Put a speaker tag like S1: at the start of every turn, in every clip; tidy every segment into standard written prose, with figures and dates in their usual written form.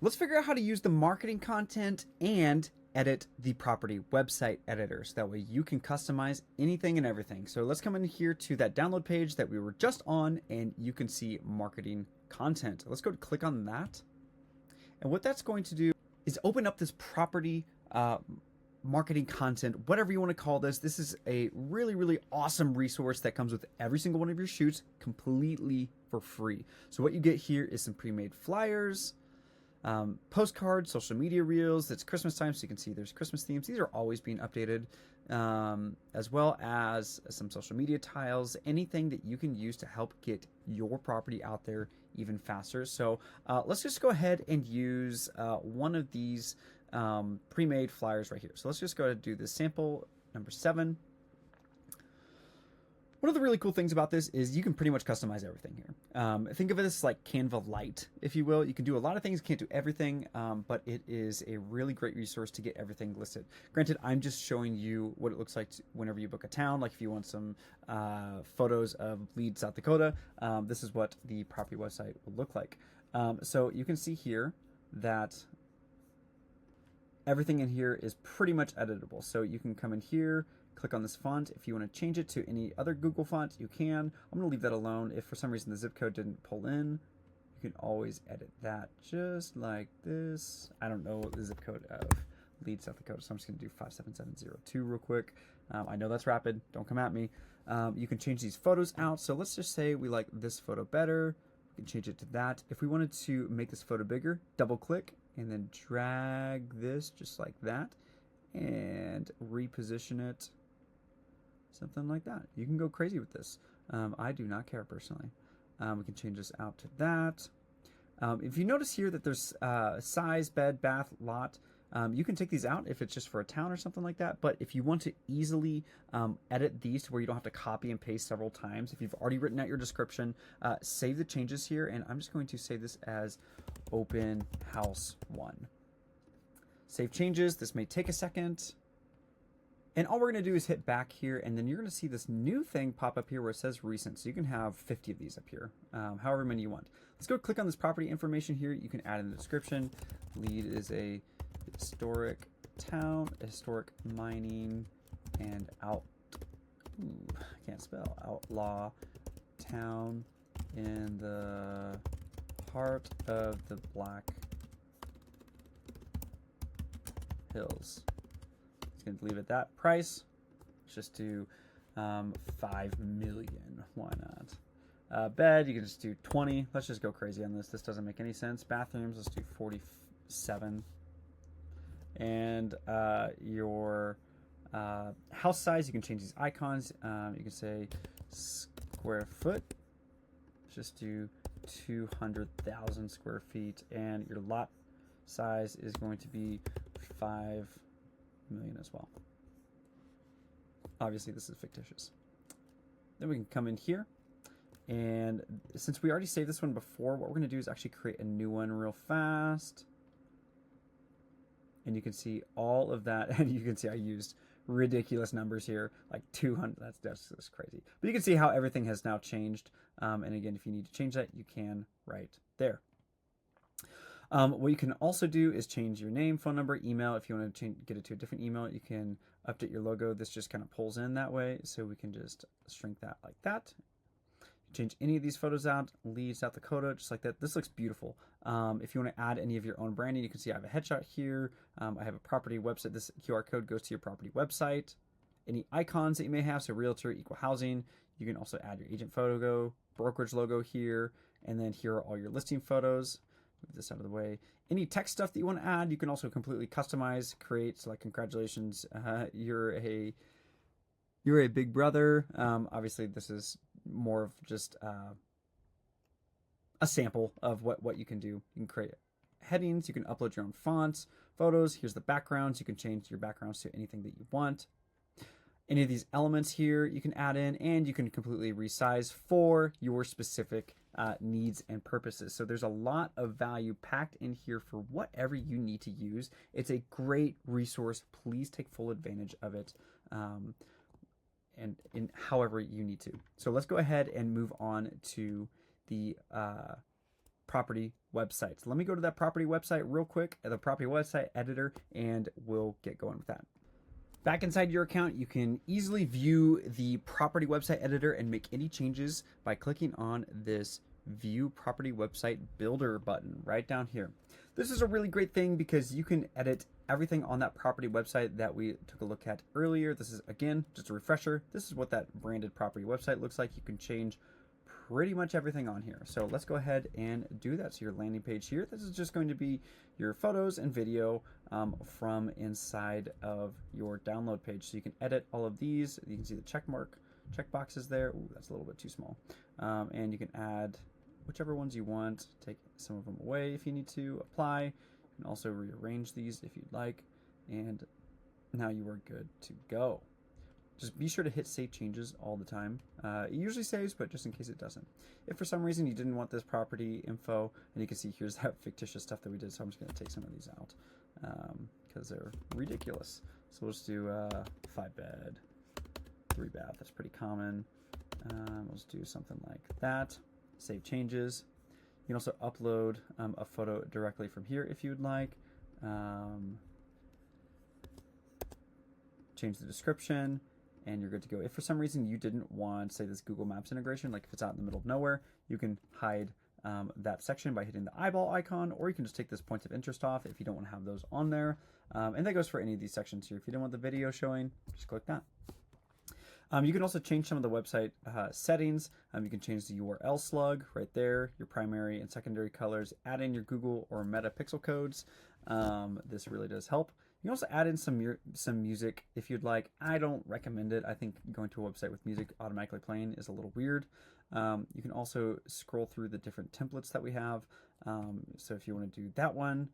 S1: Let's figure out how to use the marketing content and edit the property website editor so that way you can customize anything and everything. So let's come in here to that download page that we were just on and you can see marketing content. Let's go to click on that. And what that's going to do is open up this property marketing content, whatever you want to call this. This is a really, really awesome resource that comes with every single one of your shoots completely for free. So what you get here is some pre-made flyers, postcards, social media reels. It's Christmas time, so you can see there's Christmas themes. These are always being updated, as well as some social media tiles, anything that you can use to help get your property out there even faster. So let's just go ahead and use one of these pre-made flyers right here. So let's just go ahead and do this sample number 7. One of the really cool things about this is you can pretty much customize everything here. Think of it as like Canva Lite, if you will. You can do a lot of things, can't do everything, but it is a really great resource to get everything listed. Granted, I'm just showing you what it looks like whenever you book a town. Like if you want some photos of Leeds, South Dakota, this is what the property website will look like. So you can see here that everything in here is pretty much editable. So you can come in here, click on this font. If you want to change it to any other Google font, you can. I'm going to leave that alone. If for some reason the zip code didn't pull in, you can always edit that just like this. I don't know the zip code of Leeds, South Dakota, so I'm just going to do 57702 real quick. I know that's rapid. Don't come at me. You can change these photos out. So let's just say we like this photo better. We can change it to that. If we wanted to make this photo bigger, double click and then drag this just like that and reposition it something like that. You can go crazy with this. I do not care personally. We can change this out to that. If you notice here that there's size, bed, bath, lot, you can take these out if it's just for a town or something like that. But if you want to easily edit these to where you don't have to copy and paste several times, if you've already written out your description, save the changes here. And I'm just going to save this as Open House 1. Save changes. This may take a second. And all we're going to do is hit back here, and then you're going to see this new thing pop up here where it says recent. So you can have 50 of these up here, however many you want. Let's go click on this property information here. You can add in the description. Lead is a historic town, historic mining, and I can't spell, outlaw town in the heart of the Black Hills. Going to leave it at that price. Let's just do 5 million. Why not? Bed, you can just do 20. Let's just go crazy on this. This doesn't make any sense. Bathrooms, let's do 47. And your house size, you can change these icons. You can say square foot. Let's just do 200,000 square feet. And your lot size is going to be 5 million as well. Obviously this is fictitious. Then we can come in here, and since we already saved this one before, what we're going to do is actually create a new one real fast. And you can see all of that, and you can see I used ridiculous numbers here, like 200. That's just crazy. But you can see how everything has now changed. And again, if you need to change that, you can right there. What you can also do is change your name, phone number, email. If you want to get it to a different email, you can update your logo. This just kind of pulls in that way, so we can just shrink that like that. Change any of these photos out, Leeds, South Dakota, just like that. This looks beautiful. If you want to add any of your own branding, you can see I have a headshot here. I have a property website. This QR code goes to your property website. Any icons that you may have, so realtor, equal housing. You can also add your agent photo, brokerage logo here, and then here are all your listing photos. Move this out of the way. Any text stuff that you want to add, you can also completely customize, create. So like, congratulations, you're a big brother. Obviously, this is more of just a sample of what you can do. You can create headings. You can upload your own fonts, photos. Here's the backgrounds. You can change your backgrounds to anything that you want. Any of these elements here you can add in, and you can completely resize for your specific needs and purposes. So there's a lot of value packed in here for whatever you need to use. It's a great resource. Please take full advantage of it, and in however you need to. So let's go ahead and move on to the property website. So let me go to that property website real quick, the property website editor, and we'll get going with that. Back inside your account, you can easily view the property website editor and make any changes by clicking on this View Property Website Builder button right down here. This is a really great thing because you can edit everything on that property website that we took a look at earlier. This is, again, just a refresher. This is what that branded property website looks like. You can change pretty much everything on here. So let's go ahead and do that. So your landing page here, this is just going to be your photos and video from inside of your download page. So you can edit all of these. You can see the check boxes there. Ooh, that's a little bit too small. And you can add whichever ones you want. Take some of them away if you need to. Apply. You can also rearrange these if you'd like. And now you are good to go. Just be sure to hit save changes all the time. It usually saves, but just in case it doesn't. If for some reason you didn't want this property info, and you can see here's that fictitious stuff that we did, so I'm just going to take some of these out because they're ridiculous. So we'll just do 5 bed, 3 bath. That's pretty common. Let's do something like that. Save changes. You can also upload a photo directly from here if you would like. Change the description. And you're good to go. If for some reason you didn't want, say, this Google Maps integration, like if it's out in the middle of nowhere, you can hide that section by hitting the eyeball icon, or you can just take this points of interest off if you don't want to have those on there. And that goes for any of these sections here. If you don't want the video showing, just click that. You can also change some of the website settings. You can change the URL slug right there, your primary and secondary colors, add in your Google or Meta pixel codes. This really does help. You can also add in some music if you'd like. I don't recommend it. I think going to a website with music automatically playing is a little weird. You can also scroll through the different templates that we have. So if you want to do that one,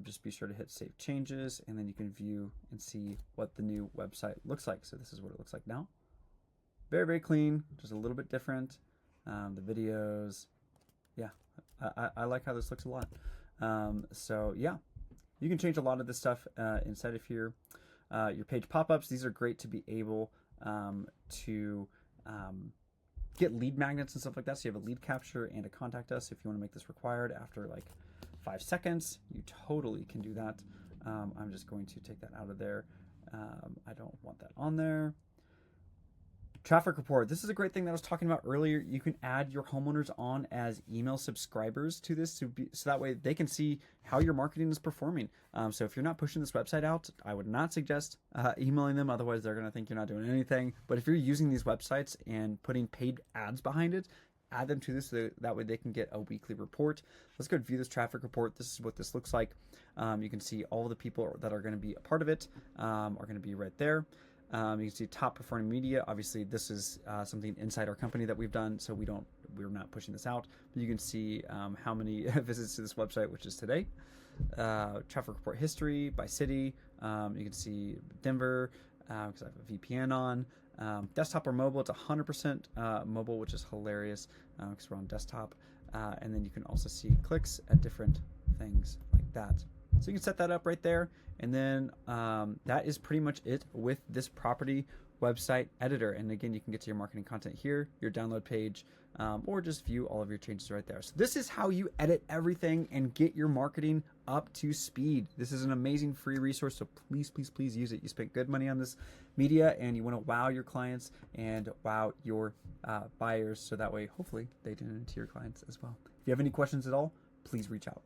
S1: just be sure to hit save changes, and then you can view and see what the new website looks like. So this is what it looks like now. Very, very clean, just a little bit different. The videos, yeah, I like how this looks a lot. So yeah. You can change a lot of this stuff inside of here. Your page pop-ups, these are great to be able to get lead magnets and stuff like that. So you have a lead capture and a contact us. If you want to make this required after like 5 seconds, you totally can do that. I'm just going to take that out of there. I don't want that on there. Traffic report. This is a great thing that I was talking about earlier. You can add your homeowners on as email subscribers to this so that way they can see how your marketing is performing. So if you're not pushing this website out, I would not suggest emailing them. Otherwise, they're going to think you're not doing anything. But if you're using these websites and putting paid ads behind it, add them to this so that way they can get a weekly report. Let's go view this traffic report. This is what this looks like. You can see all the people that are going to be a part of it are going to be right there. You can see top performing media. Obviously, this is something inside our company that we've done, so we're not pushing this out. But you can see how many visits to this website, which is today. Traffic report history by city. You can see Denver because I have a VPN on. Desktop or mobile, it's 100% mobile, which is hilarious because we're on desktop. And then you can also see clicks at different things like that. So you can set that up right there. And then that is pretty much it with this property website editor. And again, you can get to your marketing content here, your download page, or just view all of your changes right there. So this is how you edit everything and get your marketing up to speed. This is an amazing free resource, so please, please, please use it. You spent good money on this media and you want to wow your clients and wow your buyers, so that way hopefully they turn into your clients as well. If you have any questions at all, please reach out.